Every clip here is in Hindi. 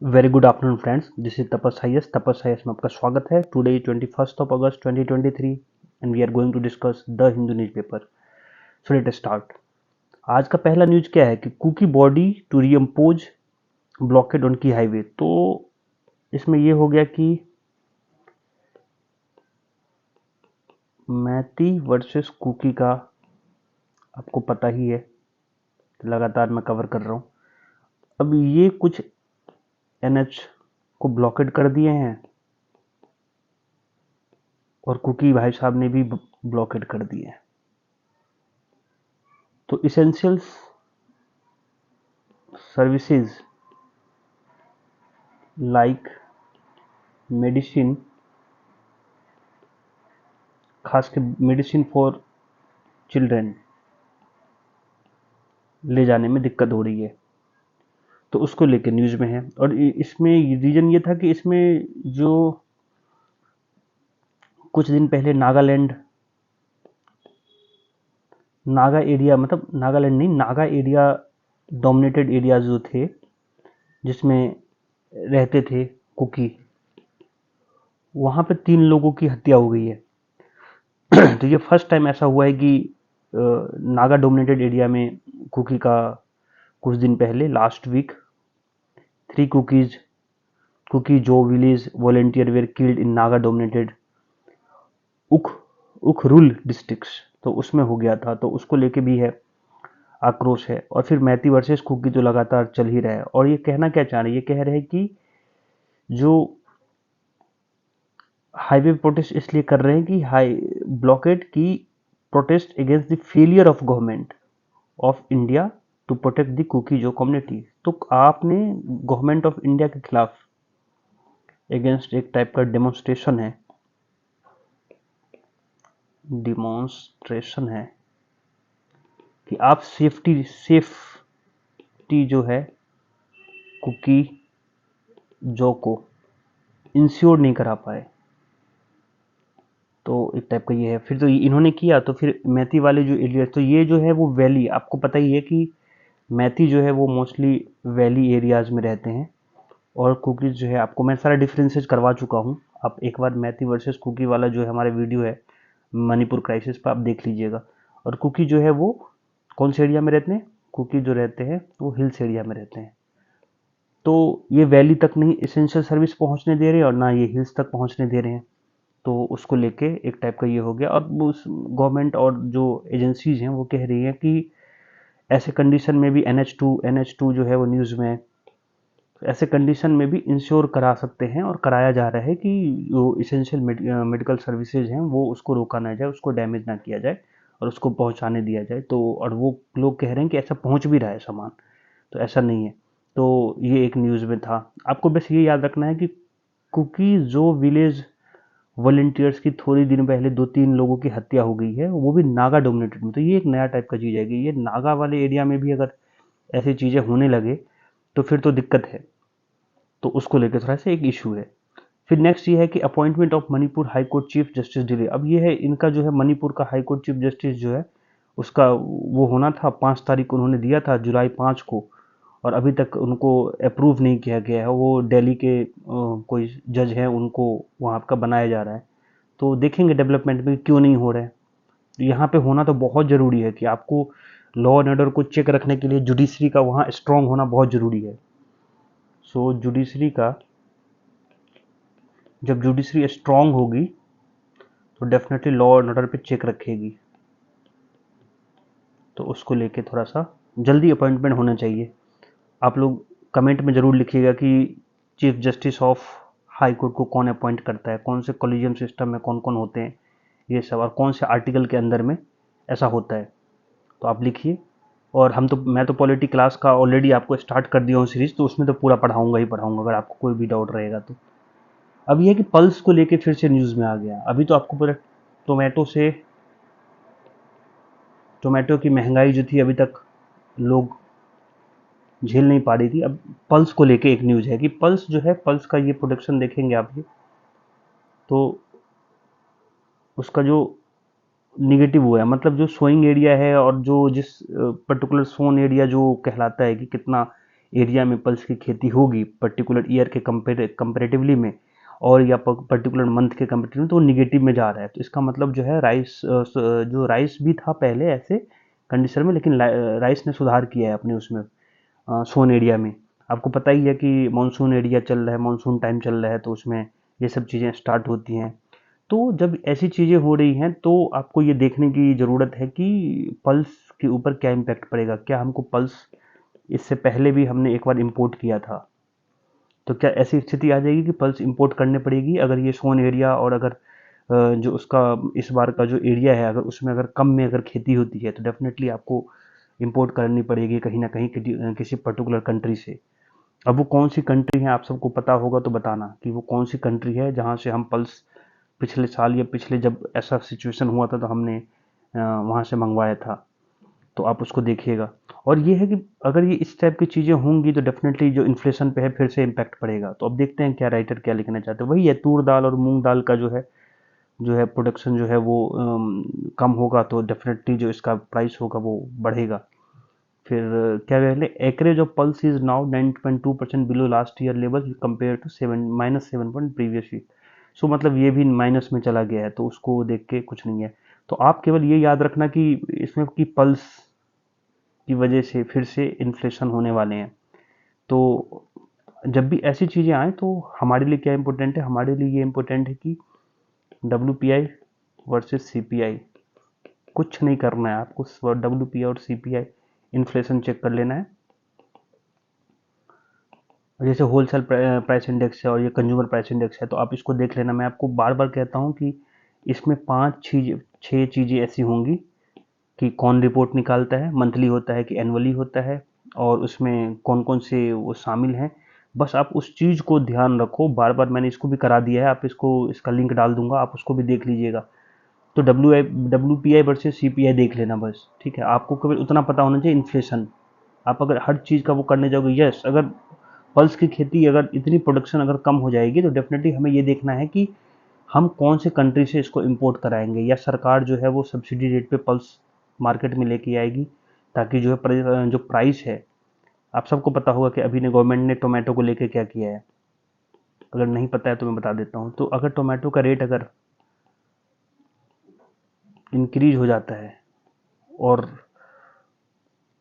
Very good afternoon friends, this is Tapas में आपका स्वागत है। Today 21 August 2023 and we are going to discuss the Hindu newspaper. So let start. आज का पहला न्यूज क्या है कि Kuki body to reimpose blockade on key highway. तो इसमें ये हो गया कि मैती वर्सेस कुकी का आपको पता ही है, लगातार मैं कवर कर रहा हूँ। अब ये कुछ एनएच को ब्लॉकेड कर दिए हैं और कुकी भाई साहब ने भी ब्लॉकेड कर दिए हैं। तो इसेंशियल्स सर्विसेज लाइक मेडिसिन, खास के मेडिसिन फॉर चिल्ड्रेन ले जाने में दिक्कत हो रही है, तो उसको लेकर न्यूज़ में है। और इसमें रीजन ये था कि इसमें जो कुछ दिन पहले नागा एरिया, मतलब नागालैंड नहीं, नागा एरिया डोमिनेटेड एरियाज जो थे जिसमें रहते थे कुकी, वहाँ पे 3 लोगों की हत्या हो गई है। तो ये फर्स्ट टाइम ऐसा हुआ है कि नागा डोमिनेटेड एरिया में कुकी का कुछ दिन पहले लास्ट वीक 3 कुकी जो village volunteer where killed in Naga dominated उख उखरुल डिस्ट्रिक्ट्स, तो उसमें हो गया था। तो उसको लेके भी है, आक्रोश है। और फिर मैती वर्सेस कुकी तो लगातार चल ही रहा है। और ये कहना क्या चाह रहे हैं, ये कह रहे हैं कि जो हाईवे प्रोटेस्ट इसलिए कर रहे हैं कि हाई ब्लॉकेड की protest against the failure of government of India to protect the Kuki Zo community. तो आपने गवर्नमेंट ऑफ इंडिया के खिलाफ अगेंस्ट एक टाइप का डिमॉन्स्ट्रेशन है कि आप सेफ्टी जो है कुकी जो को इंश्योर नहीं करा पाए। तो एक टाइप का ये है। फिर तो इन्होंने किया, तो फिर मैती वाले जो एरिया, तो ये जो है वो वैली, आपको पता ही है कि मैती जो है वो मोस्टली वैली एरियाज में रहते हैं। और कुकीज जो है, आपको मैं सारा डिफरेंसेस करवा चुका हूँ। आप एक बार मैती वर्सेस कुकी वाला जो है हमारा वीडियो है मणिपुर क्राइसिस पर, आप देख लीजिएगा। और कुकी जो है वो कौन से एरिया में रहते हैं, कुकी जो रहते हैं वो हिल्स एरिया में रहते हैं। तो ये वैली तक नहीं एसेंशियल सर्विस पहुंचने दे रहे हैं और ना ये हिल्स तक पहुंचने दे रहे हैं। तो उसको लेके एक टाइप का ये हो गया। और उस गवर्नमेंट और जो एजेंसीज हैं वो कह रही हैं कि ऐसे कंडीशन में भी NH2 जो है वो न्यूज़ में है, ऐसे कंडीशन में भी इंश्योर करा सकते हैं और कराया जा रहा है कि जो इसेंशियल मेडिकल सर्विसेज हैं वो उसको रोका ना जाए, उसको डैमेज ना किया जाए और उसको पहुंचाने दिया जाए। तो और वो लोग कह रहे हैं कि ऐसा पहुंच भी रहा है सामान, तो ऐसा नहीं है। तो ये एक न्यूज़ में था। आपको बस ये याद रखना है कि कुकी जो विलेज वॉलंटियर्स की थोड़ी दिन पहले 2-3 लोगों की हत्या हो गई है, वो भी नागा डोमिनेटेड में। तो ये एक नया टाइप का चीज़ है कि ये नागा वाले एरिया में भी अगर ऐसी चीज़ें होने लगे तो फिर तो दिक्कत है। तो उसको लेकर थोड़ा सा एक इशू है। फिर नेक्स्ट ये है कि appointment of Manipur high court chief justice delay. अब ये है इनका जो है मणिपुर का हाई कोर्ट चीफ जस्टिस जो है उसका वो होना था 5 तारीख को, उन्होंने दिया था जुलाई 5 को, और अभी तक उनको अप्रूव नहीं किया गया है। वो दिल्ली के कोई जज हैं, उनको वहाँ का बनाया जा रहा है। तो देखेंगे डेवलपमेंट में क्यों नहीं हो रहा है। यहाँ पे होना तो बहुत ज़रूरी है कि आपको लॉ एंड ऑर्डर को चेक रखने के लिए जुडिशरी का वहाँ स्ट्रांग होना बहुत ज़रूरी है। सो जुडिशरी का, जब जुडिशरी स्ट्रांग होगी तो डेफिनेटली लॉ एंड ऑर्डर पे चेक रखेगी। तो उसको लेके थोड़ा सा जल्दी अपॉइंटमेंट होना चाहिए। आप लोग कमेंट में ज़रूर लिखिएगा कि chief justice of high court को कौन अपॉइंट करता है, कौन से कॉलेजियम सिस्टम में कौन कौन होते हैं ये सब, और कौन से आर्टिकल के अंदर में ऐसा होता है। तो आप लिखिए। और मैं तो पॉलिटी क्लास का ऑलरेडी आपको स्टार्ट कर दिया हूँ सीरीज, तो उसमें तो पूरा पढ़ाऊंगा ही पढ़ाऊंगा, अगर आपको कोई भी डाउट रहेगा तो। अब ये है कि पल्स को लेके फिर से न्यूज़ में आ गया। अभी तो आपको पूरा टोमेटो से टोमेटो की महंगाई जो थी अभी तक लोग झेल नहीं पा रही थी। अब पल्स को लेके एक न्यूज़ है कि पल्स जो है, पल्स का ये प्रोडक्शन देखेंगे आप, ये तो उसका जो निगेटिव हुआ है, मतलब जो सोइंग एरिया है और जो जिस पर्टिकुलर सोन एरिया जो कहलाता है कि कितना एरिया में पल्स की खेती होगी पर्टिकुलर ईयर के कंपेरेटिवली में, और या पर्टिकुलर मंथ के कंपेरेटिव में, तो वो निगेटिव में जा रहा है। तो इसका मतलब जो है राइस, जो राइस भी था पहले ऐसे कंडीशन में, लेकिन राइस ने सुधार किया है अपने उसमें सोन एरिया में। आपको पता ही है कि मानसून एरिया चल रहा है, मानसून टाइम चल रहा है, तो उसमें ये सब चीज़ें स्टार्ट होती हैं। तो जब ऐसी चीज़ें हो रही हैं तो आपको ये देखने की ज़रूरत है कि पल्स के ऊपर क्या इम्पैक्ट पड़ेगा। क्या हमको पल्स, इससे पहले भी हमने एक बार इंपोर्ट किया था, तो क्या ऐसी स्थिति आ जाएगी कि पल्स इंपोर्ट करने पड़ेगी अगर ये सोन एरिया, और अगर जो उसका इस बार का जो एरिया है अगर उसमें अगर कम में अगर खेती होती है तो डेफिनेटली आपको इंपोर्ट करनी पड़ेगी कहीं ना कहीं किसी पर्टिकुलर कंट्री से। अब वो कौन सी कंट्री है आप सबको पता होगा तो बताना कि वो कौन सी कंट्री है जहाँ से हम पल्स पिछले साल या पिछले जब ऐसा सिचुएशन हुआ था तो हमने वहाँ से मंगवाया था। तो आप उसको देखिएगा। और ये है कि अगर ये इस टाइप की चीज़ें होंगी तो डेफिनेटली जो इन्फ्लेशन पे है फिर से इम्पैक्ट पड़ेगा। तो अब देखते हैं क्या राइटर क्या लिखना चाहते हैं। वही है, तूर दाल और मूंग दाल का जो है प्रोडक्शन जो है वो कम होगा तो डेफिनेटली जो इसका प्राइस होगा वो बढ़ेगा। फिर क्या कहते हैं, acreage of pulse is now 9.2% below last year level compare to -7 previous year. So मतलब ये भी माइनस में चला गया है, तो उसको देख के कुछ नहीं है। तो आप केवल ये याद रखना कि इसमें कि पल्स की वजह से फिर से इन्फ्लेशन होने वाले हैं। तो जब भी ऐसी चीज़ें आए तो हमारे लिए क्या इम्पोर्टेंट है, हमारे लिए ये इम्पोर्टेंट है कि WPI वर्सेस CPI, कुछ नहीं करना है आपको, WPI और CPI इन्फ्लेशन चेक कर लेना है। जैसे होलसेल प्राइस इंडेक्स है और ये कंज्यूमर प्राइस इंडेक्स है, तो आप इसको देख लेना। मैं आपको बार बार कहता हूँ कि इसमें 5 6 चीज़ें ऐसी होंगी कि कौन रिपोर्ट निकालता है, मंथली होता है कि एनुअली होता है, और उसमें कौन कौन से वो शामिल हैं। बस आप उस चीज़ को ध्यान रखो। बार बार मैंने इसको भी करा दिया है, आप इसको, इसका लिंक डाल दूंगा, आप उसको भी देख लीजिएगा। तो WPI वर्सेस CPI देख लेना बस, ठीक है। आपको केवल उतना पता होना चाहिए इन्फ्लेशन। आप अगर हर चीज़ का वो करने जाओगे, यस, अगर पल्स की खेती अगर इतनी प्रोडक्शन अगर कम हो जाएगी तो डेफिनेटली हमें ये देखना है कि हम कौन से कंट्री से इसको इंपोर्ट कराएंगे, या सरकार जो है वो सब्सिडी रेट पे पल्स मार्केट में लेके आएगी, ताकि जो है जो प्राइस है, आप सबको पता होगा कि अभी ने गवर्नमेंट ने टोमेटो को लेके क्या किया है। अगर नहीं पता है तो मैं बता देता हूँ। तो अगर टोमेटो का रेट अगर इंक्रीज हो जाता है और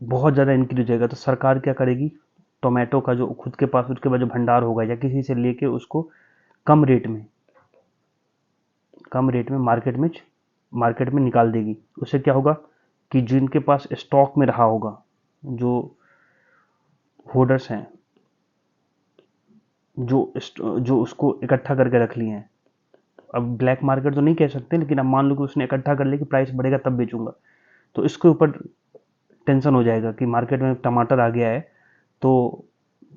बहुत ज़्यादा इंक्रीज हो जाएगा तो सरकार क्या करेगी, टोमेटो का जो खुद के पास उसके बाद जो भंडार होगा या किसी से लेके उसको कम रेट में मार्केट में निकाल देगी। उससे क्या होगा कि जिनके पास स्टॉक में रहा होगा, जो होल्डर्स हैं, जो उसको इकट्ठा करके रख लिए हैं, अब ब्लैक मार्केट तो नहीं कह सकते, लेकिन अब मान लो कि उसने इकट्ठा कर लिया कि प्राइस बढ़ेगा तब बेचूंगा, तो इसके ऊपर टेंशन हो जाएगा कि मार्केट में टमाटर आ गया है, तो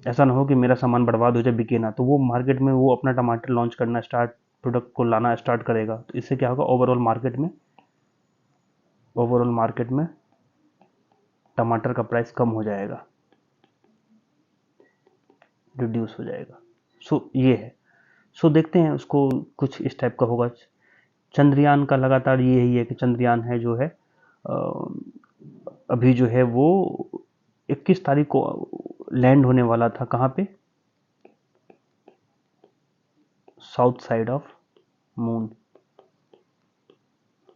ऐसा ना हो कि मेरा सामान बर्बाद हो जाए, बिके ना। तो वो मार्केट में वो अपना टमाटर लॉन्च करना स्टार्ट, प्रोडक्ट को लाना स्टार्ट करेगा। तो इससे क्या होगा, ओवरऑल मार्केट में टमाटर का प्राइस कम हो जाएगा, रिड्यूस हो जाएगा। सो ये है। सो देखते हैं उसको, कुछ इस टाइप का होगा। चंद्रयान का लगातार यही है कि चंद्रयान है जो है अभी जो है वो 21 तारीख को लैंड होने वाला था। कहाँ पे, साउथ साइड ऑफ मून।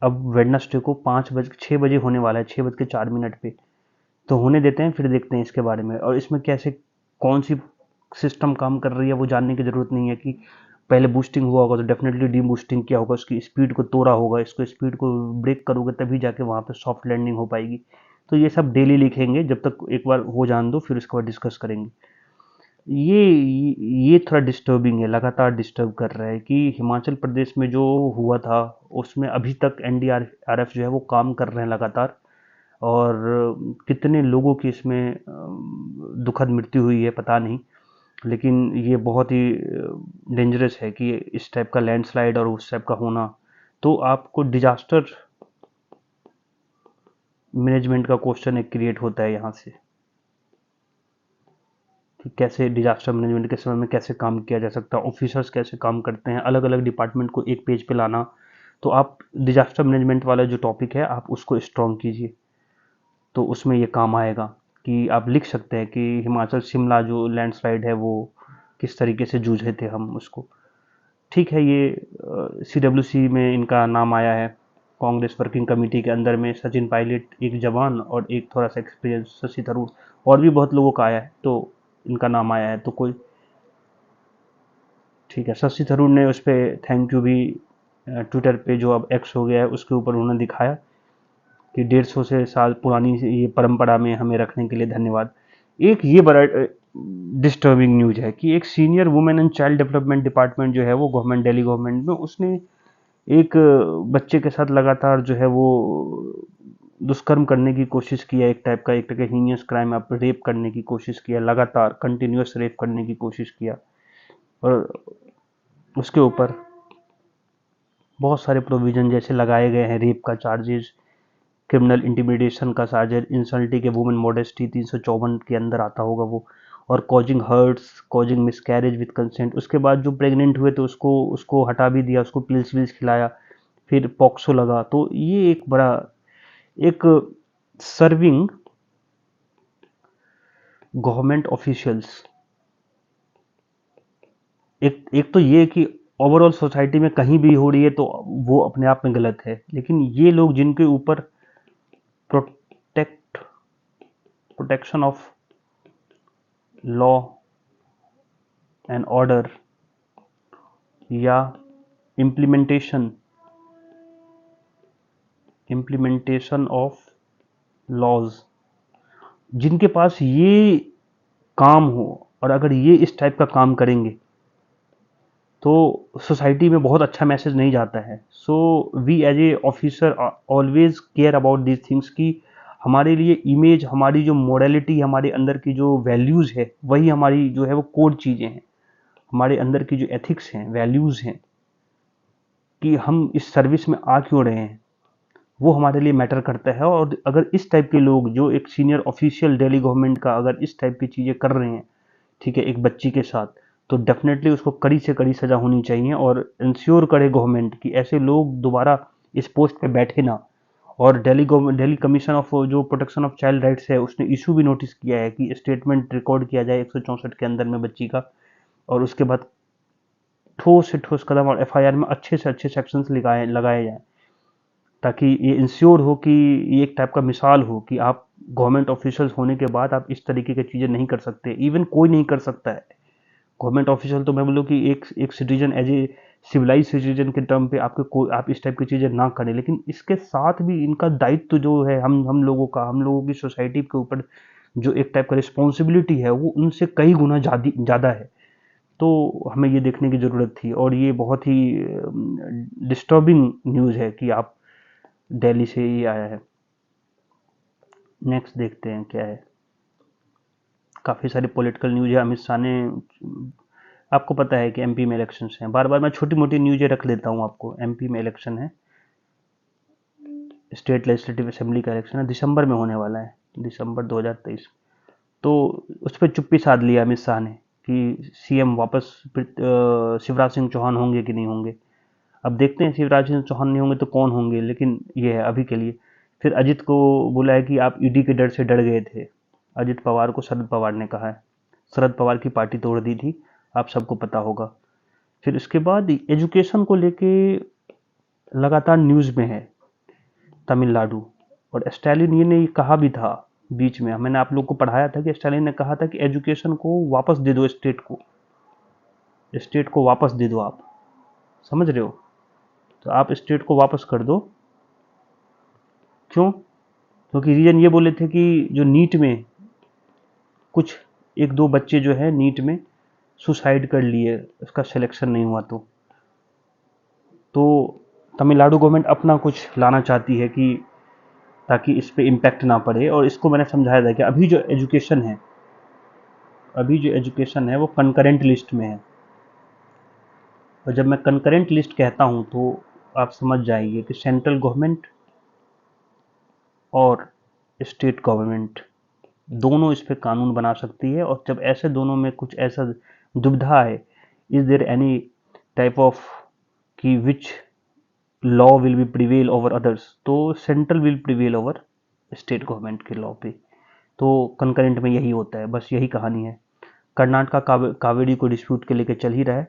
अब वेडनेसडे को 6 बजे होने वाला है, 6:04 पे। तो होने देते हैं, फिर देखते हैं इसके बारे में। और इसमें कैसे, कौन सी सिस्टम काम कर रही है वो जानने की ज़रूरत नहीं है कि पहले बूस्टिंग हुआ होगा तो डेफिनेटली डी बूस्टिंग किया होगा, उसकी स्पीड को तोड़ा होगा, इसको स्पीड को ब्रेक करोगे तभी जाके वहाँ पे सॉफ्ट लैंडिंग हो पाएगी। तो ये सब डेली लिखेंगे, जब तक एक बार हो जान दो फिर उसके बाद डिस्कस करेंगे। ये ये थोड़ा डिस्टर्बिंग है, लगातार डिस्टर्ब कर रहा है कि हिमाचल प्रदेश में जो हुआ था उसमें अभी तक NDRF जो है वो काम कर रहे हैं लगातार। और कितने लोगों की इसमें दुखद मृत्यु हुई है पता नहीं, लेकिन ये बहुत ही डेंजरस है कि इस टाइप का लैंडस्लाइड और उस टाइप का होना। तो आपको डिजास्टर मैनेजमेंट का क्वेश्चन एक क्रिएट होता है यहाँ से कि कैसे डिजास्टर मैनेजमेंट के समय में कैसे काम किया जा सकता है, ऑफिसर्स कैसे काम करते हैं, अलग अलग डिपार्टमेंट को एक पेज पे लाना। तो आप डिजास्टर मैनेजमेंट वाला जो टॉपिक है आप उसको स्ट्रॉन्ग कीजिए, तो उसमें ये काम आएगा कि आप लिख सकते हैं कि हिमाचल शिमला जो लैंडस्लाइड है वो किस तरीके से जूझे थे हम उसको। ठीक है, ये CWC में इनका नाम आया है। कांग्रेस वर्किंग कमेटी के अंदर में सचिन पायलट, एक जवान और एक थोड़ा सा एक्सपीरियंस शशि थरूर, और भी बहुत लोगों का आया है, तो इनका नाम आया है। तो कोई ठीक है, शशि थरूर ने उस पर थैंक यू भी ट्विटर पे, जो अब एक्स हो गया है, उसके ऊपर उन्होंने दिखाया कि 150 से साल पुरानी ये परंपरा में हमें रखने के लिए धन्यवाद। एक ये बड़ा डिस्टर्बिंग न्यूज है कि एक senior women and child development department जो है वो गवर्नमेंट, दिल्ली गवर्नमेंट में, उसने एक बच्चे के साथ लगातार जो है वो दुष्कर्म करने की कोशिश किया, एक टाइप का हीनियस क्राइम, आप रेप करने की कोशिश किया, लगातार कंटिन्यूस रेप करने की कोशिश किया। और उसके ऊपर बहुत सारे प्रोविजन जैसे लगाए गए हैं, रेप का चार्जेस, क्रिमिनल इंटिमिडेशन का charger, insulting a women modesty 354 के अंदर आता होगा वो, और causing hurts, causing miscarriage with consent. उसके बाद जो प्रेग्नेंट हुए तो उसको उसको हटा भी दिया, उसको पिल्स विल्स खिलाया, फिर पॉक्सो लगा। तो ये एक बड़ा एक सर्विंग गवर्नमेंट ऑफिशियल्स, एक तो ये कि ओवरऑल सोसाइटी में कहीं भी हो रही है तो वो अपने आप में गलत है, लेकिन ये लोग जिनके ऊपर protect protection of law and order या इम्प्लीमेंटेशन इम्प्लीमेंटेशन ऑफ लॉज, जिनके पास ये काम हो, और अगर ये इस टाइप का काम करेंगे तो सोसाइटी में बहुत अच्छा मैसेज नहीं जाता है। So we as a officer always care about these things, कि हमारे लिए इमेज, हमारी जो मोरालिटी, हमारे अंदर की जो वैल्यूज़ है, वही हमारी जो है वो कोड चीज़ें हैं, हमारे अंदर की जो एथिक्स हैं, वैल्यूज़ हैं, कि हम इस सर्विस में आ क्यों रहे हैं, वो हमारे लिए मैटर करता है। और अगर इस टाइप के लोग, जो एक सीनियर ऑफिशियल दिल्ली गवर्नमेंट का, अगर इस टाइप की चीज़ें कर रहे हैं, ठीक है, एक बच्ची के साथ, तो डेफिनेटली उसको कड़ी से कड़ी सज़ा होनी चाहिए, और इंश्योर करे गवर्नमेंट कि ऐसे लोग दोबारा इस पोस्ट पे बैठे ना। और Delhi government, Delhi commission of जो प्रोटेक्शन ऑफ चाइल्ड राइट्स है, उसने इशू भी नोटिस किया है कि स्टेटमेंट रिकॉर्ड किया जाए 164 के अंदर में बच्ची का, और उसके बाद ठोस से ठोस कदम और FIR में अच्छे से अच्छे सेक्शंस लगाए जाएँ, ताकि ये इंश्योर हो कि ये एक टाइप का मिसाल हो कि आप गवर्नमेंट ऑफिशियल्स होने के बाद आप इस तरीके की चीज़ें नहीं कर सकते। इवन कोई नहीं कर सकता है गवर्नमेंट ऑफिशियल, तो मैं बोलूँ कि एक citizen, as a civilise citizen के टर्म पे आप इस टाइप की चीज़ें ना करें। लेकिन इसके साथ भी इनका दायित्व जो है, हम लोगों का, हम लोगों की सोसाइटी के ऊपर जो एक टाइप का रिस्पॉन्सिबिलिटी है, वो उनसे कई गुना ज़्यादा है। तो हमें ये देखने की ज़रूरत थी, और ये बहुत ही डिस्टर्बिंग न्यूज़ है कि आप दिल्ली से ही आया है। नेक्स्ट देखते हैं क्या है। काफ़ी सारी पॉलिटिकल न्यूज़ है। अमित शाह ने, आपको पता है कि MP में इलेक्शंस हैं, बार बार मैं छोटी मोटी न्यूज़ें रख लेता हूँ आपको। MP में इलेक्शन है, स्टेट लेजिस्लेटिव असेंबली का इलेक्शन है, दिसंबर में होने वाला है, दिसंबर 2023। तो उस पर चुप्पी साध लिया अमित शाह ने कि CM वापस शिवराज सिंह चौहान होंगे कि नहीं होंगे। अब देखते हैं, शिवराज सिंह चौहान नहीं होंगे तो कौन होंगे, लेकिन ये है अभी के लिए। फिर अजित को बोला है कि आप ED के डर से डर गए थे। अजित पवार को शरद पवार ने कहा है, शरद पवार की पार्टी तोड़ दी थी, आप सबको पता होगा। फिर उसके बाद एजुकेशन को लेके लगातार न्यूज़ में है तमिलनाडु, और स्टालिन ये ने कहा भी था बीच में, मैंने आप लोग को पढ़ाया था कि स्टालिन ने कहा था कि एजुकेशन को वापस दे दो, स्टेट को वापस दे दो। आप समझ रहे हो, तो आप स्टेट को वापस कर दो। क्यों? क्योंकि रीजन ये बोले थे कि जो नीट में कुछ एक दो बच्चे जो है नीट में सुसाइड कर लिए, उसका सिलेक्शन नहीं हुआ, तो तमिलनाडु गवर्नमेंट अपना कुछ लाना चाहती है कि ताकि इस पे इम्पैक्ट ना पड़े। और इसको मैंने समझाया था कि अभी जो एजुकेशन है वो कंकरेंट लिस्ट में है। और जब मैं कंकरेंट लिस्ट कहता हूँ तो आप समझ जाइए कि सेंट्रल गवर्नमेंट और स्टेट गवर्नमेंट दोनों इस पे कानून बना सकती है। और जब ऐसे दोनों में कुछ ऐसा दुविधा है, is there any type of कि which law will be prevail over others, तो central will prevail over state government के लॉ पे। तो कंकरेंट में यही होता है, बस यही कहानी है। कर्नाटका कावेरी को डिस्प्यूट के लेके चल ही रहा है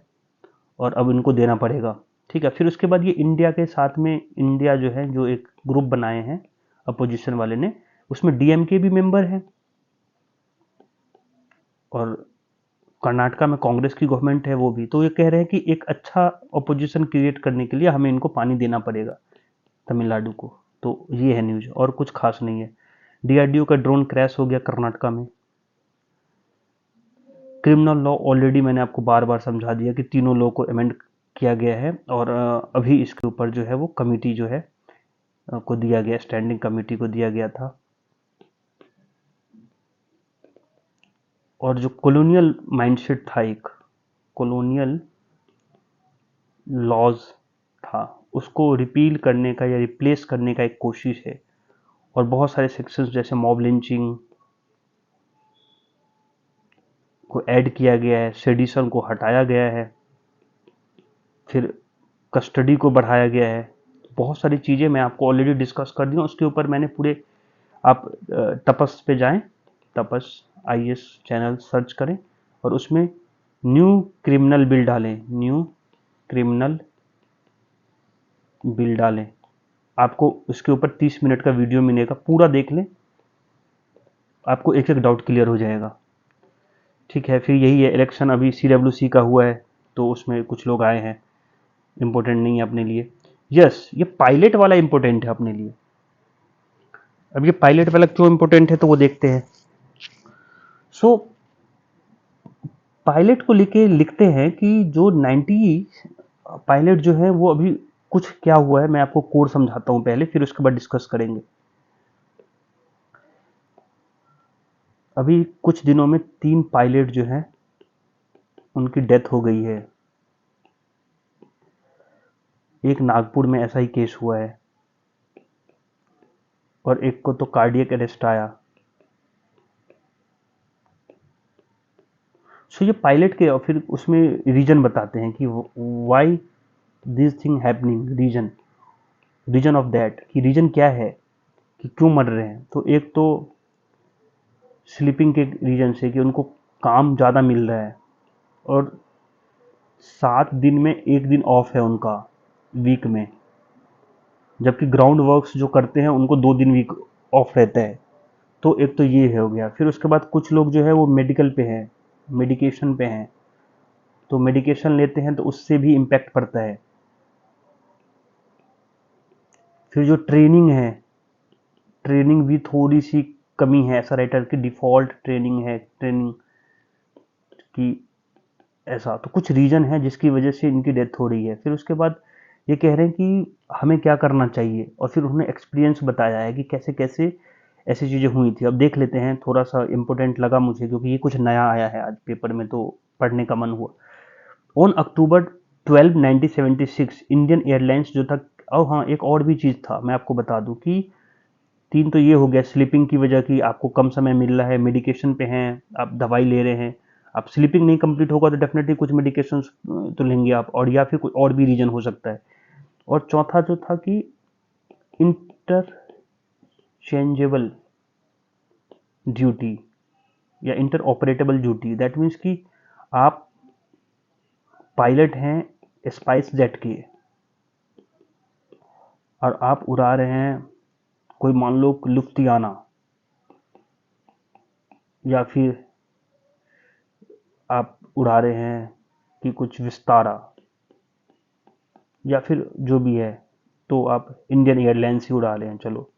और अब इनको देना पड़ेगा। ठीक है, फिर उसके बाद ये इंडिया के साथ में, इंडिया जो है जो एक ग्रुप बनाए हैं अपोजिशन वाले ने, उसमें डीएमके भी मेंबर है और कर्नाटका में कांग्रेस की गवर्नमेंट है वो भी। तो ये कह रहे हैं कि एक अच्छा अपोजिशन क्रिएट करने के लिए हमें इनको पानी देना पड़ेगा तमिलनाडु को। तो ये है न्यूज, और कुछ खास नहीं है। डीआरडीओ का ड्रोन क्रैश हो गया कर्नाटका में। क्रिमिनल लॉ ऑलरेडी मैंने आपको बार बार समझा दिया कि तीनों लॉ को अमेंड किया गया है और अभी इसके ऊपर जो है वो कमिटी जो है को दिया गया, स्टैंडिंग कमेटी को दिया गया था। और जो कॉलोनियल माइंडसेट था, एक कॉलोनियल लॉज था, उसको रिपील करने का या रिप्लेस करने का एक कोशिश है। और बहुत सारे सेक्शंस जैसे मॉब लिंचिंग को ऐड किया गया है, सेडिशन को हटाया गया है, फिर कस्टडी को बढ़ाया गया है। बहुत सारी चीज़ें मैं आपको ऑलरेडी डिस्कस कर दी हूँ, उसके ऊपर मैंने पूरे, आप तपस पे जाएं, तपस आईएएस चैनल सर्च करें और उसमें न्यू क्रिमिनल बिल डालें, न्यू क्रिमिनल बिल डालें। आपको उसके ऊपर 30 मिनट का वीडियो मिलेगा, पूरा देख लें, आपको एक एक डाउट क्लियर हो जाएगा। ठीक है, फिर यही है, इलेक्शन अभी सीडब्ल्यूसी का हुआ है तो उसमें कुछ लोग आए हैं, इंपॉर्टेंट नहीं है अपने लिए। यस, ये पायलट वाला इंपॉर्टेंट है अपने लिए। अब ये पायलट वाला क्यों इंपॉर्टेंट है तो वो देखते हैं। सो पायलट को लेके लिखते हैं कि जो 90 पायलट जो है वो अभी कुछ क्या हुआ है, मैं आपको कोड समझाता हूं पहले, फिर उसके बाद डिस्कस करेंगे। अभी कुछ दिनों में 3 पायलट जो हैं उनकी डेथ हो गई है। एक नागपुर में ऐसा ही केस हुआ है और एक को तो कार्डियक अरेस्ट आया। सो ये पायलट के, और फिर उसमें रीजन बताते हैं कि why this thing happening, reason of that, कि रीजन क्या है कि क्यों मर रहे हैं। तो एक तो स्लीपिंग के रीजन से कि उनको काम ज़्यादा मिल रहा है और 7 दिन में 1 दिन ऑफ है उनका वीक में, जबकि ग्राउंड वर्क्स जो करते हैं उनको 2 दिन वीक ऑफ रहता है। तो एक तो ये हो गया। फिर उसके बाद कुछ लोग जो है वो मेडिकल पे हैं, मेडिकेशन पे हैं, तो मेडिकेशन लेते हैं तो उससे भी इम्पैक्ट पड़ता है। फिर जो ट्रेनिंग है, ट्रेनिंग भी थोड़ी सी कमी है, ऐसा राइटर की डिफ़ॉल्ट ट्रेनिंग है, ट्रेनिंग की ऐसा। तो कुछ रीज़न है जिसकी वजह से इनकी डेथ हो रही है। फिर उसके बाद ये कह रहे हैं कि हमें क्या करना चाहिए, और फिर उन्होंने एक्सपीरियंस बताया है कि कैसे कैसे ऐसी चीज़ें हुई थी। अब देख लेते हैं, थोड़ा सा इम्पोर्टेंट लगा मुझे क्योंकि ये कुछ नया आया है आज पेपर में तो पढ़ने का मन हुआ। ऑन अक्टूबर 12 1976 इंडियन एयरलाइंस जो था, और हाँ एक और भी चीज़ था मैं आपको बता दूं कि 3 तो ये हो गया स्लीपिंग की वजह की, आपको कम समय मिल रहा है, मेडिकेशन पे हैं, आप दवाई ले रहे हैं, आप स्लीपिंग नहीं कंप्लीट होगा तो डेफिनेटली कुछ मेडिकेशन तो लेंगे आप, और या फिर कोई और भी रीजन हो सकता है। और चौथा जो था कि इंटरचेंजेबल ड्यूटी या inter operable duty, that means कि आप पायलट हैं स्पाइस जेट के और आप उड़ा रहे हैं कोई मान लो लुफ्तियाना या फिर आप उड़ा रहे हैं कि कुछ विस्तारा या फिर जो भी है, तो आप इंडियन एयरलाइंस ही उड़ा रहे हैं, चलो।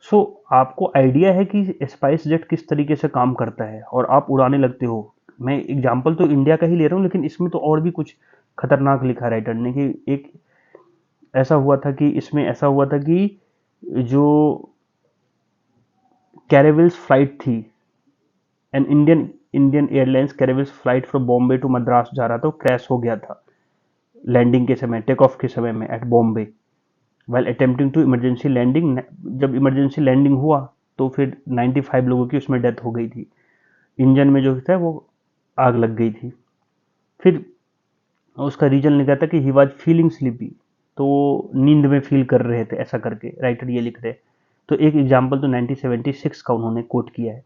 सो आपको आइडिया है कि स्पाइस जेट किस तरीके से काम करता है और आप उड़ाने लगते हो। मैं एग्जांपल तो इंडिया का ही ले रहा हूँ, लेकिन इसमें तो और भी कुछ खतरनाक लिखा राइटर ने कि एक ऐसा हुआ था कि इसमें ऐसा हुआ था कि जो कैरेवल्स फ्लाइट थी, an Indian Indian Airlines Caravelles flight from Bombay to Madras जा रहा था, वो क्रैश हो गया था लैंडिंग के समय, टेक ऑफ के समय में at Bombay while attempting to emergency landing. जब इमरजेंसी लैंडिंग हुआ तो फिर 95 लोगों की उसमें डेथ हो गई थी, इंजन में जो था वो आग लग गई थी। फिर उसका रीजन लिखा था कि ही वॉज फीलिंग स्लीपी, तो नींद में फील कर रहे थे, ऐसा करके राइटर ये लिख रहे। तो एक एग्जाम्पल तो 1976 का उन्होंने कोट किया है।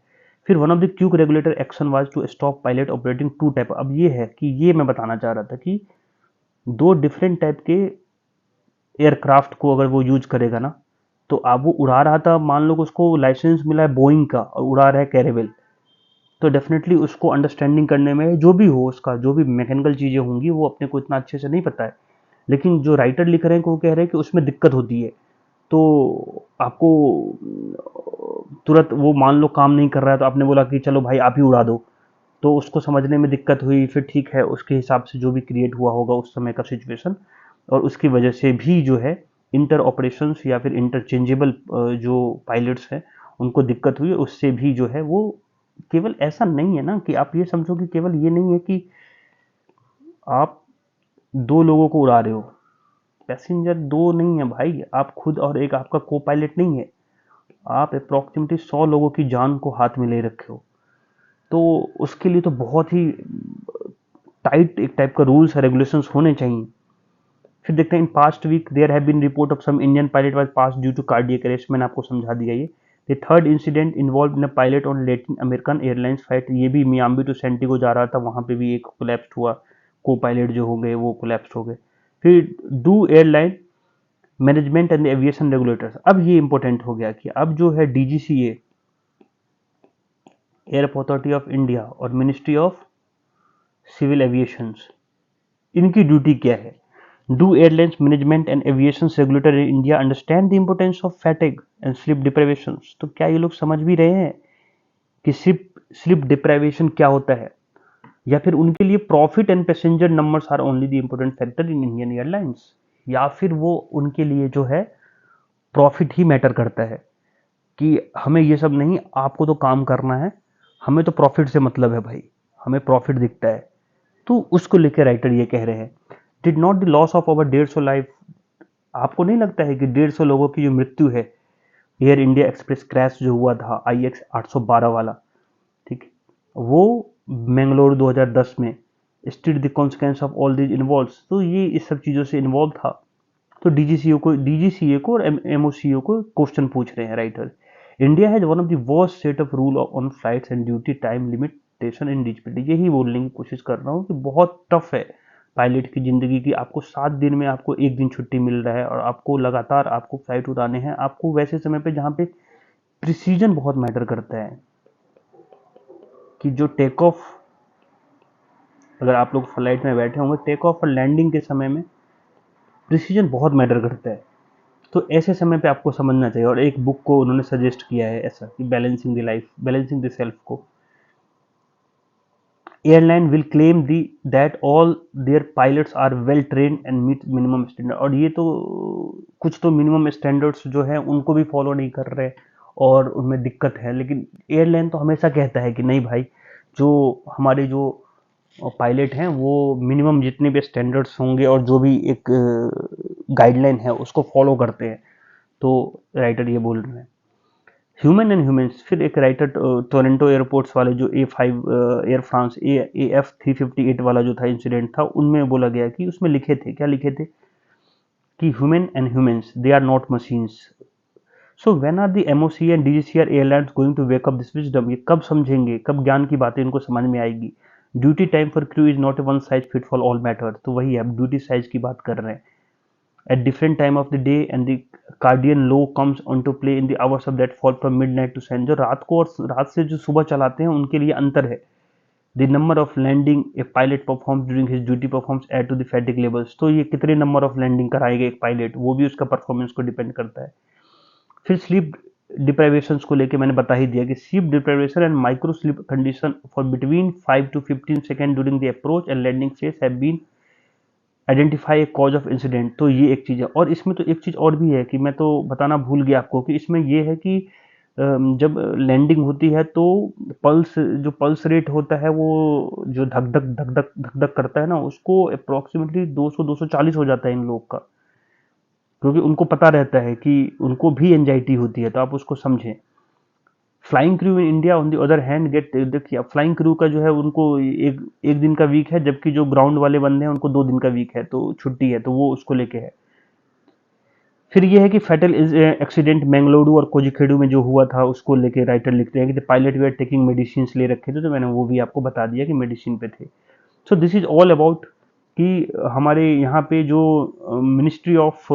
फिर one of the quick regulator action was to stop pilot operating two type. अब ये है कि ये मैं बताना चाह रहा था कि दो डिफरेंट टाइप के एयरक्राफ्ट को अगर वो यूज करेगा ना, तो अब वो उड़ा रहा था, मान लो कि उसको लाइसेंस मिला है बोइंग का और उड़ा रहा है कैरेवल, तो डेफिनेटली उसको अंडरस्टैंडिंग करने में जो भी हो, उसका जो भी मैकेनिकल चीज़ें होंगी वो अपने को इतना अच्छे से नहीं पता है। लेकिन जो राइटर लिख रहे हैं वो कह रहे हैं कि उसमें दिक्कत होती है, तो आपको तुरंत वो मान लो काम नहीं कर रहा है तो आपने बोला कि चलो भाई आप ही उड़ा दो, तो उसको समझने में दिक्कत हुई। फिर ठीक है, उसके हिसाब से जो भी क्रिएट हुआ होगा उस समय का सिचुएशन, और उसकी वजह से भी जो है इंटर ऑपरेशंस या फिर इंटरचेंजेबल जो पायलट्स हैं उनको दिक्कत हुई। उससे भी जो है वो केवल ऐसा नहीं है ना कि आप ये समझो कि केवल ये नहीं है कि आप दो लोगों को उड़ा रहे हो, पैसेंजर दो नहीं है भाई, आप खुद और एक आपका को पायलट नहीं है, आप अप्रोक्सीमेटली 100 लोगों की जान को हाथ में ले रखे हो। तो उसके लिए तो बहुत ही टाइट एक टाइप का रूल्स और रेगुलेशंस होने चाहिए। फिर देखते हैं in past week there have been report of some Indian pilot was pass due to cardiac arrest. मैंने आपको समझा दिया ये। The third incident involve in a pilot on Latin American Airlines flight, ये भी मियामी टू सेंटिगो जा रहा था, वहां पे भी एक कोलैप्स हुआ, को पायलट जो हो गए वो कोलैप्स हो गए। फिर do airline management and aviation regulators, अब ये इंपॉर्टेंट हो गया कि अब जो है DGCA, air authority of India और मिनिस्ट्री ऑफ सिविल एविएशन, इनकी ड्यूटी क्या है। Do airlines management and aviation regulator in India understand the importance of fatigue and sleep deprivation. तो क्या ये लोग समझ भी रहे हैं कि स्लीप डिप्राइवेशन क्या होता है, या फिर उनके लिए profit and passenger numbers are only the important factor in Indian Airlines, या फिर वो उनके लिए जो है प्रॉफिट ही मैटर करता है कि हमें ये सब नहीं, आपको तो काम करना है, हमें तो प्रॉफिट से मतलब है भाई, हमें प्रॉफिट दिखता है। तो उसको लेकर राइटर ये कह रहे हैं, did not the loss of over 150 life, आपको नहीं लगता है कि 150 लोगों की जो मृत्यु है एयर इंडिया एक्सप्रेस क्रैश जो हुआ था IX 812 वाला, ठीक है, वो मैंगलोर 2010 में, still the consequence of all these involve, तो ये इस सब चीज़ों से इन्वॉल्व था। तो डीजीसीए को और एमओसीओ को क्वेश्चन पूछ रहे हैं Reuters. India has one of the worst set of rule on flights and duty time limitation in डिजिबिलिटी, यही बोलने की कोशिश कर रहा हूँ कि बहुत टफ है पायलट की ज़िंदगी की। आपको 7 दिन में आपको एक दिन छुट्टी मिल रहा है और आपको लगातार आपको फ्लाइट उड़ाने हैं, आपको वैसे समय पे जहाँ पे प्रिसीजन बहुत मैटर करता है कि जो टेक ऑफ, अगर आप लोग फ्लाइट में बैठे होंगे, टेक ऑफ और लैंडिंग के समय में प्रिसीजन बहुत मैटर करता है। तो ऐसे समय पे आपको समझना चाहिए, और एक बुक को उन्होंने सजेस्ट किया है ऐसा कि balancing the life, balancing the self को। Airline will claim the that all their pilots are well train and meet minimum standard, और ये तो कुछ तो मिनिमम स्टैंडर्ड्स जो है उनको भी फॉलो नहीं कर रहे और उनमें दिक्कत है। लेकिन एयरलाइन तो हमेशा कहता है कि नहीं भाई, जो हमारे जो पायलट हैं वो मिनिमम जितने भी स्टैंडर्ड्स होंगे और जो भी एक गाइडलाइन है उसको फॉलो करते हैं। तो राइटर ये बोल रहे हैं ह्यूमन एंड ह्यूमंस। फिर एक राइटर टोरंटो एयरपोर्ट्स वाले जो A5 एयर फ्रांस AF 358 वाला जो था इंसिडेंट था, उनमें बोला गया कि उसमें लिखे थे, क्या लिखे थे कि human and humans they are not machines. So when are the MOC and DGCR airlines going to wake up this wisdom, ये कब समझेंगे, कब ज्ञान की बातें इनको समझ में आएगी। Duty time for crew is not a one size fit for all matter, तो वही है, अब ड्यूटी साइज की बात कर रहे हैं। At different time of the day and the कार्डियन low comes onto play in the hours of that fall from midnight to sun, जो रात को और रात से जो सुबह चलाते हैं उनके लिए अंतर है। The number of landing a pilot performs during his duty performs add to the fatigue levels, तो ये कितने नंबर ऑफ लैंडिंग कराएगा एक पायलट, वो भी उसका परफॉर्मेंस को डिपेंड करता है। फिर स्लीप डिप्राइवेशन को लेके मैंने बता ही दिया कि sleep deprivation and micro sleep condition for between 5 to 15 second during the approach and landing phase have been identify a cause of incident, तो ये एक चीज़ है। और इसमें तो एक चीज़ और भी है कि मैं तो बताना भूल गया आपको कि इसमें ये है कि जब लैंडिंग होती है तो पल्स रेट होता है, वो जो धक धक धक धक धक धक करता है ना, उसको अप्रोक्सीमेटली 200-240 हो जाता है इन लोग का, क्योंकि उनको पता रहता है कि उनको भी एंजाइटी होती है, तो आप उसको समझें। Flying crew in India on the other hand get, देखिए फ्लाइंग क्रू का जो है उनको एक एक दिन का वीक है, जबकि जो ग्राउंड वाले बंदे हैं उनको 2 दिन का वीक है, तो छुट्टी है, तो वो उसको लेके है। फिर ये है कि फैटल एक्सीडेंट मैंगलोडू और कोजिखेडू में जो हुआ था उसको लेके राइटर लिखते हैं कि the pilot they are taking medicine ले रखे थे, तो मैंने वो भी आपको बता दिया कि मेडिसिन पे थे। सो दिस इज ऑल अबाउट कि हमारे यहाँ पे जो मिनिस्ट्री ऑफ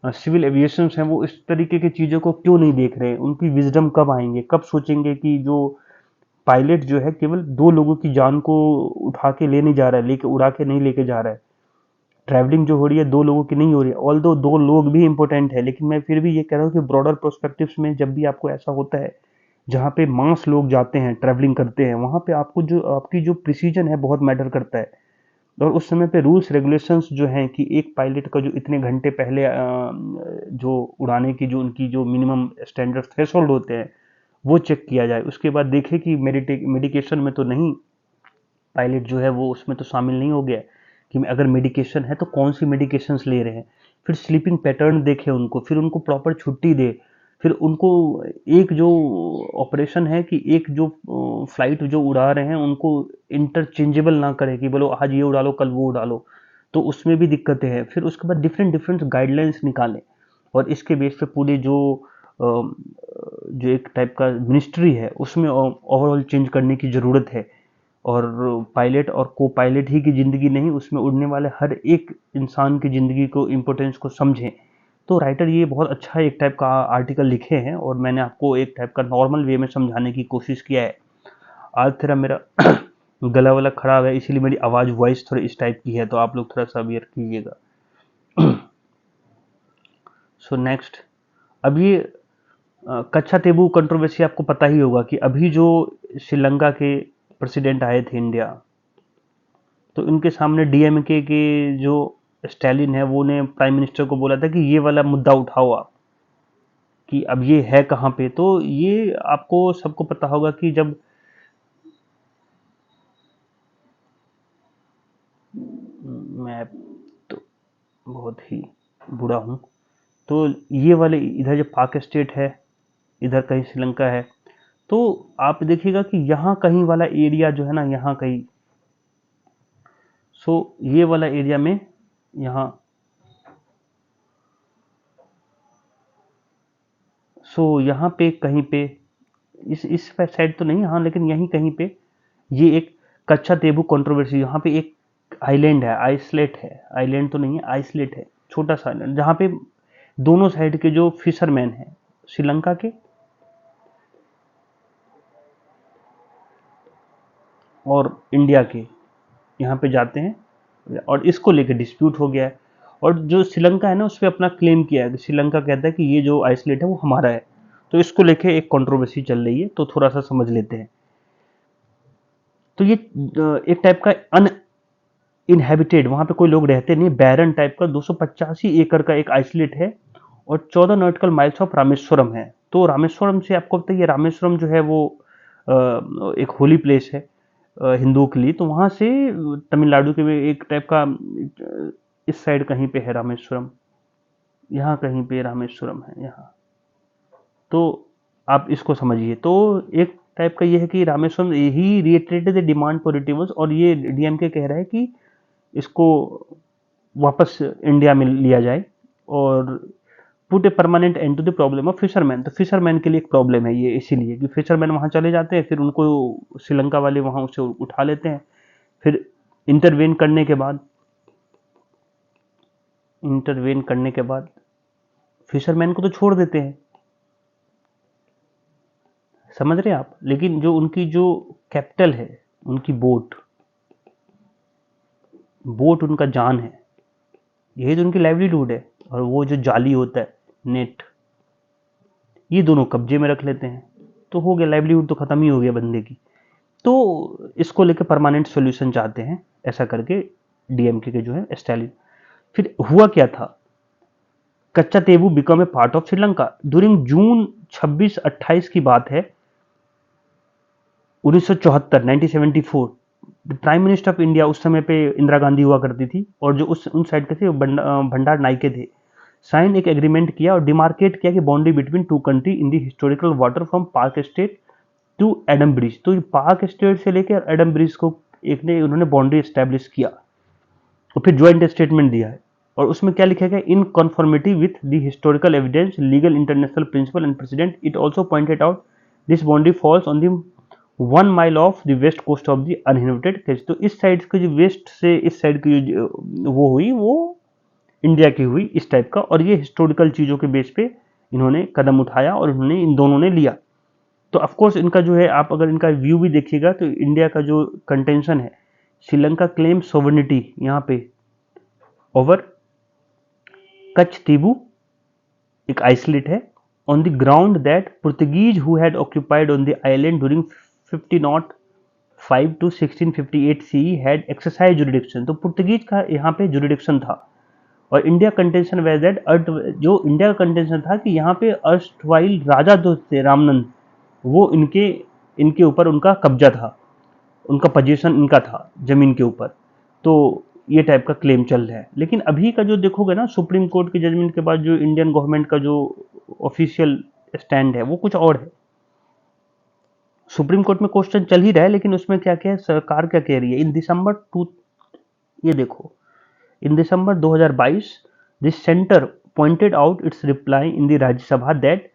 सिविल एविएशन हैं वो इस तरीके की चीज़ों को क्यों नहीं देख रहे हैं, उनकी विजडम कब आएंगे, कब सोचेंगे कि जो पायलट जो है केवल 2 लोगों की जान को उठा के ले नहीं जा रहा है, लेके उड़ा के नहीं लेके जा रहा है। ट्रैवलिंग जो हो रही है 2 लोगों की नहीं हो रही है, ऑल्दो 2 लोग भी इंपॉर्टेंट है, लेकिन मैं फिर भी ये कह रहा हूँ कि ब्रॉडर पर्सपेक्टिव्स में जब भी आपको ऐसा होता है जहाँ पे मास लोग जाते हैं, ट्रैवलिंग करते हैं, वहाँ पे आपको जो आपकी जो प्रिसीजन है बहुत मैटर करता है। और उस समय पे रूल्स रेगुलेशंस जो हैं कि एक पायलट का जो इतने घंटे पहले जो उड़ाने की जो उनकी जो मिनिमम स्टैंडर्ड थ्रेशोल्ड होते हैं वो चेक किया जाए, उसके बाद देखें कि मेडिकेशन में तो नहीं, पायलट जो है वो उसमें तो शामिल नहीं हो गया कि अगर मेडिकेशन है तो कौन सी मेडिकेशंस ले रहे हैं। फिर स्लीपिंग पैटर्न देखे उनको, फिर उनको प्रॉपर छुट्टी दे, फिर उनको एक जो ऑपरेशन है कि एक जो फ्लाइट जो उड़ा रहे हैं उनको इंटरचेंजेबल ना करे कि बोलो आज ये उड़ा लो कल वो उड़ा लो, तो उसमें भी दिक्कतें हैं। फिर उसके बाद डिफरेंट डिफरेंट गाइडलाइंस निकालें और इसके बेस पे पूरे जो एक टाइप का मिनिस्ट्री है उसमें ओवरऑल चेंज करने की ज़रूरत है। और पायलट और को पायलट ही की ज़िंदगी नहीं, उसमें उड़ने वाले हर एक इंसान की ज़िंदगी को इम्पोर्टेंस को समझें। तो राइटर ये बहुत अच्छा एक टाइप का आर्टिकल लिखे हैं और मैंने आपको एक टाइप का नॉर्मल वे में समझाने की कोशिश किया है। आज थोड़ा मेरा गला वाला खराब है इसीलिए मेरी आवाज़ वॉइस थोड़ी इस टाइप की है, तो आप लोग थोड़ा सा अवेयर कीजिएगा। सो नेक्स्ट, अब ये कच्छा तेबू कंट्रोवर्सी आपको पता ही होगा कि अभी जो श्रीलंका के प्रेसिडेंट आए थे इंडिया, तो इनके सामने डीएमके के जो स्टालिन है वो ने प्राइम मिनिस्टर को बोला था कि ये वाला मुद्दा उठाओ आप, कि अब ये है कहाँ पे। तो ये आपको सबको पता होगा कि जब मैं तो बहुत ही बुरा हूँ, तो ये वाले इधर जो पाक स्टेट है, इधर कहीं श्रीलंका है, तो आप देखिएगा कि यहाँ कहीं वाला एरिया जो है ना, यहाँ कहीं, सो ये वाला एरिया में यहाँ, सो यहाँ पे कहीं पे इस साइड तो नहीं, हाँ लेकिन यहीं कहीं पे ये एक कच्चा तेबू कंट्रोवर्सी, यहाँ पे एक आइलैंड है, आइसलेट है, आइलैंड तो नहीं है, आइसलेट है, छोटा सा आइलैंड, जहाँ पे दोनों साइड के जो फिशरमैन हैं श्रीलंका के और इंडिया के, यहाँ पे जाते हैं और इसको लेके डिस्प्यूट हो गया है। और जो श्रीलंका है ना उस पर अपना क्लेम किया है, श्रीलंका कहता है कि ये जो आइसलेट है वो हमारा है, तो इसको लेके एक कंट्रोवर्सी चल रही है, तो थोड़ा सा समझ लेते हैं। तो ये एक टाइप का अन इनहेबिटेड, वहां पे कोई लोग रहते नहीं, बैरन टाइप का 285 एकड़ का एक आइसलेट है और 14 नॉटिकल माइल्स ऑफ रामेश्वरम है। तो रामेश्वरम से आपको पता है, रामेश्वरम जो है वो एक होली प्लेस है हिंदुओं के लिए, तो वहां से तमिलनाडु के में एक टाइप का इस साइड कहीं पे है रामेश्वरम, यहाँ कहीं पे रामेश्वरम है यहाँ, तो आप इसको समझिए। तो एक टाइप का ये है कि रामेश्वरम ही रिएटरेटेड द डिमांड फॉर रिट्रीवल्स, और ये डीएमके कह रहा है कि इसको वापस इंडिया में लिया जाए और put a permanent end to the problem of fisherman. तो फिशरमैन के लिए एक प्रॉब्लम है ये, इसीलिए कि फिशरमैन वहां चले जाते हैं, फिर उनको श्रीलंका वाले वहां उसे उठा लेते हैं, फिर इंटरवेन करने के बाद इंटरवेन करने के बाद फिशरमैन को तो छोड़ देते हैं, समझ रहे हैं आप, लेकिन जो उनकी जो कैपिटल है, उनकी बोट, बोट उनका जान है, यही तो उनकी लाइवलीहुड है। और वो जो जाली होता है नेट, ये दोनों कब्जे में रख लेते हैं, तो हो गया, लाइवलीहुड तो खत्म ही हो गया बंदे की। तो इसको लेकर परमानेंट सॉल्यूशन चाहते हैं ऐसा करके डीएमके के जो है स्टालिन। फिर हुआ क्या था, Katchatheevu become a part of Sri Lanka during June 26-28 की बात है 1974, 1974। प्राइम मिनिस्टर ऑफ इंडिया उस समय पे इंदिरा गांधी हुआ करती थी, और जो उन साइड के थे भंडार नाइके थे, साइन एक एग्रीमेंट किया और डिमार्केट किया कि boundary between two country in the historical water from Palk Strait to Adam bridge. तो पार्क स्टेट से लेकर एडम ब्रिज को एक ने उन्होंने बाउंड्री एस्टेब्लिश किया और फिर ज्वाइंट स्टेटमेंट दिया है। और उसमें क्या लिखा गया, in conformity with the historical evidence, legal international principle and precedent, it also pointed out this boundary falls on the 1 mile of the west coast of the uninhabited केज। तो इस साइड के जो वेस्ट से इस साइड की जो वो हुई, वो इंडिया की हुई इस टाइप का। और ये हिस्टोरिकल चीज़ों के बेस पे इन्होंने कदम उठाया और इन्होंने इन दोनों ने लिया। तो ऑफकोर्स इनका जो है, आप अगर इनका व्यू भी देखिएगा तो इंडिया का जो कंटेंशन है, श्रीलंका क्लेम सोवर्निटी यहाँ पे ओवर कच्छ टीबू, एक आइसोलेट है, on the ground that Portuguese who had occupied on the island during 1505 to 1658 she had exercise jurisdiction. तो पुर्तगीज का यहाँ पे जुरिडिक्शन था। और इंडिया कंटेंशन वेज दैट जो इंडिया का कंटेंशन था कि यहाँ पे अर्स्टवाइल राजा जो थे रामनंद, वो इनके इनके ऊपर उनका कब्जा था, उनका पोजीशन इनका था जमीन के ऊपर। तो ये टाइप का क्लेम चल रहा है। लेकिन अभी का जो देखोगे ना, सुप्रीम कोर्ट की जजमेंट के बाद जो इंडियन गवर्नमेंट का जो ऑफिशियल स्टैंड है वो कुछ और है। सुप्रीम कोर्ट में क्वेश्चन चल ही रहा है, लेकिन उसमें क्या क्या है, सरकार क्या कह रही है। इन दिसंबर ये देखो, in December 2022 this centre pointed out its reply in the Rajya Sabha that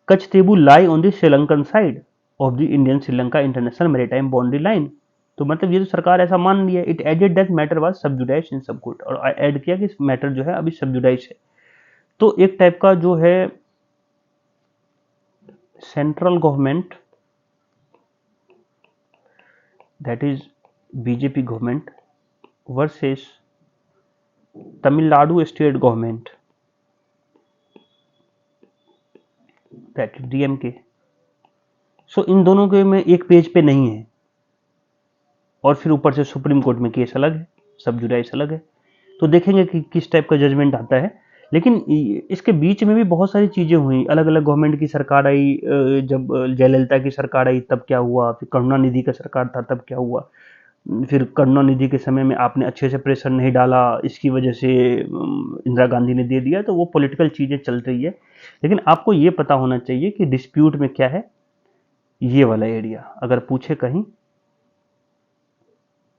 Katchatheevu lies on the Sri Lankan side of the Indian Sri Lanka international maritime boundary line. तो मतलब ये तो सरकार ऐसा मान लिया। It added that matter was subjudice in sub court, और ऐड किया कि इस मैटर जो है अभी सबजुडाइज है। तो एक टाइप का जो है central government, that is BJP government versus Tamil Nadu state government, that is DMK. So इन दोनों के में एक पेज पे नहीं है, और फिर ऊपर से सुप्रीम कोर्ट में केस अलग है, सबजुडाइज अलग है। तो देखेंगे कि किस टाइप का जजमेंट आता है। लेकिन इसके बीच में भी बहुत सारी चीज़ें हुई, अलग अलग गवर्नमेंट की सरकार आई, जब जयललिता की सरकार आई तब क्या हुआ, फिर करुणानिधि का सरकार था तब क्या हुआ, फिर करुणानिधि के समय में आपने अच्छे से प्रेशर नहीं डाला, इसकी वजह से इंदिरा गांधी ने दे दिया। तो वो पॉलिटिकल चीज़ें चल रही है। लेकिन आपको ये पता होना चाहिए कि डिस्प्यूट में क्या है। ये वाला एरिया अगर पूछे कहीं,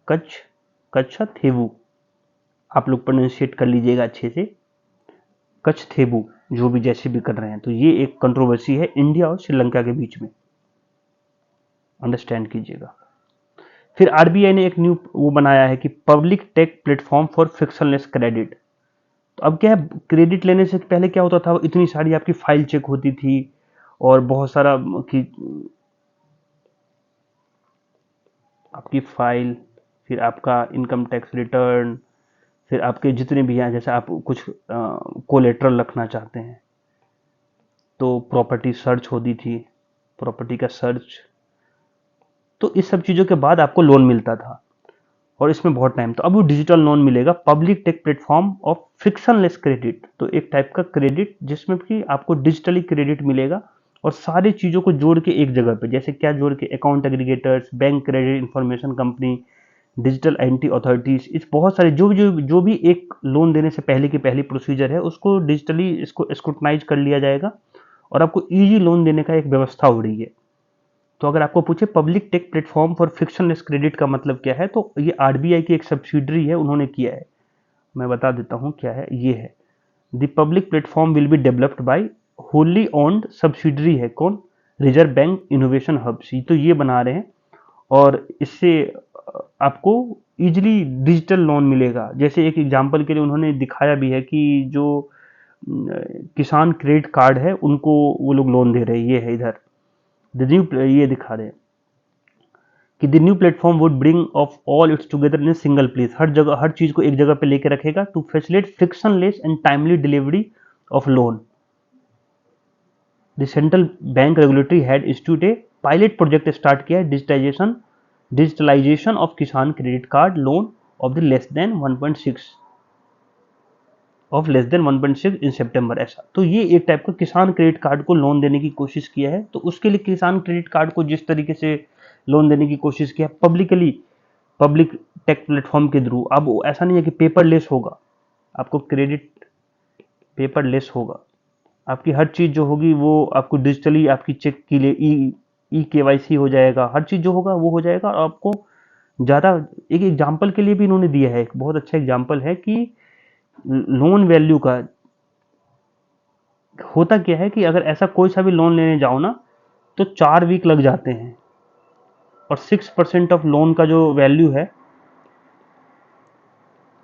कच्छ, कच्छ थेबू, आप लोग प्रोनाउंसिएट कर लीजिएगा अच्छे से, कच्छ थेबू, जो भी जैसे भी कर रहे हैं। तो ये एक कंट्रोवर्सी है इंडिया और श्रीलंका के बीच में, अंडरस्टैंड कीजिएगा। फिर आरबीआई ने एक न्यू वो बनाया है कि public tech platform for frictionless credit. तो अब क्या है, क्रेडिट लेने से पहले क्या होता था, इतनी सारी आपकी फाइल चेक होती थी और बहुत सारा कि आपकी फाइल, फिर आपका इनकम टैक्स रिटर्न, फिर आपके जितने भी हैं, जैसे आप कुछ कोलेट्रल रखना चाहते हैं तो प्रॉपर्टी सर्च होती थी, प्रॉपर्टी का सर्च। तो इस सब चीज़ों के बाद आपको लोन मिलता था, और इसमें बहुत टाइम। तो अब वो डिजिटल लोन मिलेगा, public tech platform of frictionless credit. तो एक टाइप का क्रेडिट जिसमें कि आपको डिजिटली क्रेडिट मिलेगा, और सारी चीज़ों को जोड़ के एक जगह पे, जैसे क्या जोड़ के, account aggregators, bank credit information company, digital anti authorities, इस बहुत सारे जो भी एक लोन देने से पहले की पहली प्रोसीजर है उसको डिजिटली इसको स्क्रूटनाइज कर लिया जाएगा, और आपको इजी लोन देने का एक व्यवस्था हो रही है। तो अगर आपको पूछे public tech platform for frictionless credit का मतलब क्या है, तो ये आरबीआई की एक सब्सिडरी है, उन्होंने किया है। मैं बता देता हूँ क्या है। ये है, the public platform will be developed by wholly owned subsidiary है, कौन, रिजर्व बैंक इनोवेशन हब्स। तो ये बना रहे हैं, और इससे आपको इजीली डिजिटल लोन मिलेगा। जैसे एक एग्जांपल के लिए उन्होंने दिखाया भी है कि जो किसान क्रेडिट कार्ड है उनको वो लोग लोन दे रहे हैं। ये है इधर द न्यू, ये दिखा रहे हैं कि the new platform would bring off all its together in single place. हर जगह हर चीज को एक जगह पे लेके रखेगा, to facilitate frictionless and timely delivery of loan. The central bank regulatory head institute a pilot project start किया है, digitalization of Kisan credit card loan of the less than 1.6 in September, ऐसा। तो ये एक टाइप का किसान क्रेडिट कार्ड को लोन देने की कोशिश किया है। तो उसके लिए किसान क्रेडिट कार्ड को जिस तरीके से लोन देने की कोशिश किया पब्लिकली, पब्लिक टेक प्लेटफॉर्म के थ्रू, अब ऐसा नहीं है कि पेपरलेस होगा, आपको क्रेडिट पेपरलेस होगा, आपकी हर चीज़ जो होगी वो आपको डिजिटली, आपकी चेक के लिए ई केवाईसी हो जाएगा, हर चीज़ जो होगा वो हो जाएगा। और आपको ज़्यादा, एक एग्जाम्पल के लिए भी इन्होंने दिया है, एक बहुत अच्छा एग्जाम्पल है कि लोन वैल्यू का होता क्या है कि अगर ऐसा कोई सा भी लोन लेने जाओ ना तो 4 वीक लग जाते हैं, और 6% ऑफ लोन का जो वैल्यू है,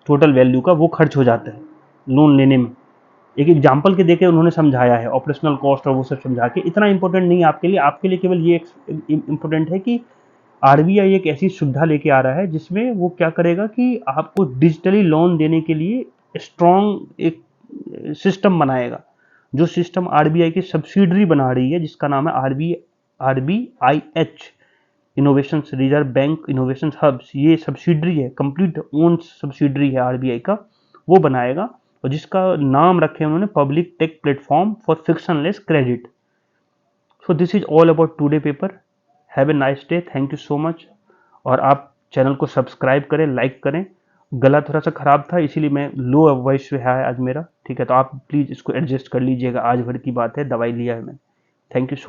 टोटल वैल्यू का, वो खर्च हो जाता है लोन लेने में। एक एग्जाम्पल के देके उन्होंने समझाया है, ऑपरेशनल कॉस्ट और वो सब समझा के। इतना इंपॉर्टेंट नहीं है आपके लिए केवल ये इंपॉर्टेंट है कि आरबीआई एक ऐसी सुविधा लेके आ रहा है जिसमें वो क्या करेगा कि आपको डिजिटली लोन देने के लिए स्ट्रॉन्ग एक सिस्टम बनाएगा, जो सिस्टम आरबीआई की सब्सिडरी बना रही है, जिसका नाम है RBIH, innovation reserve bank innovation hubs. ये सब्सिडरी है, कंप्लीट ओन सब्सिडरी है आरबीआई का, वो बनाएगा, और जिसका नाम रखे उन्होंने public tech platform for frictionless credit. So this is all about today paper. Have a nice day, thank you so much. और आप चैनल को सब्सक्राइब करें, लाइक करें। गला थोड़ा सा खराब था, इसीलिए मैं लो वॉइस है आज मेरा, ठीक है, तो आप प्लीज़ इसको एडजस्ट कर लीजिएगा। आज भर की बात है, दवाई लिया है मैंने। Thank you so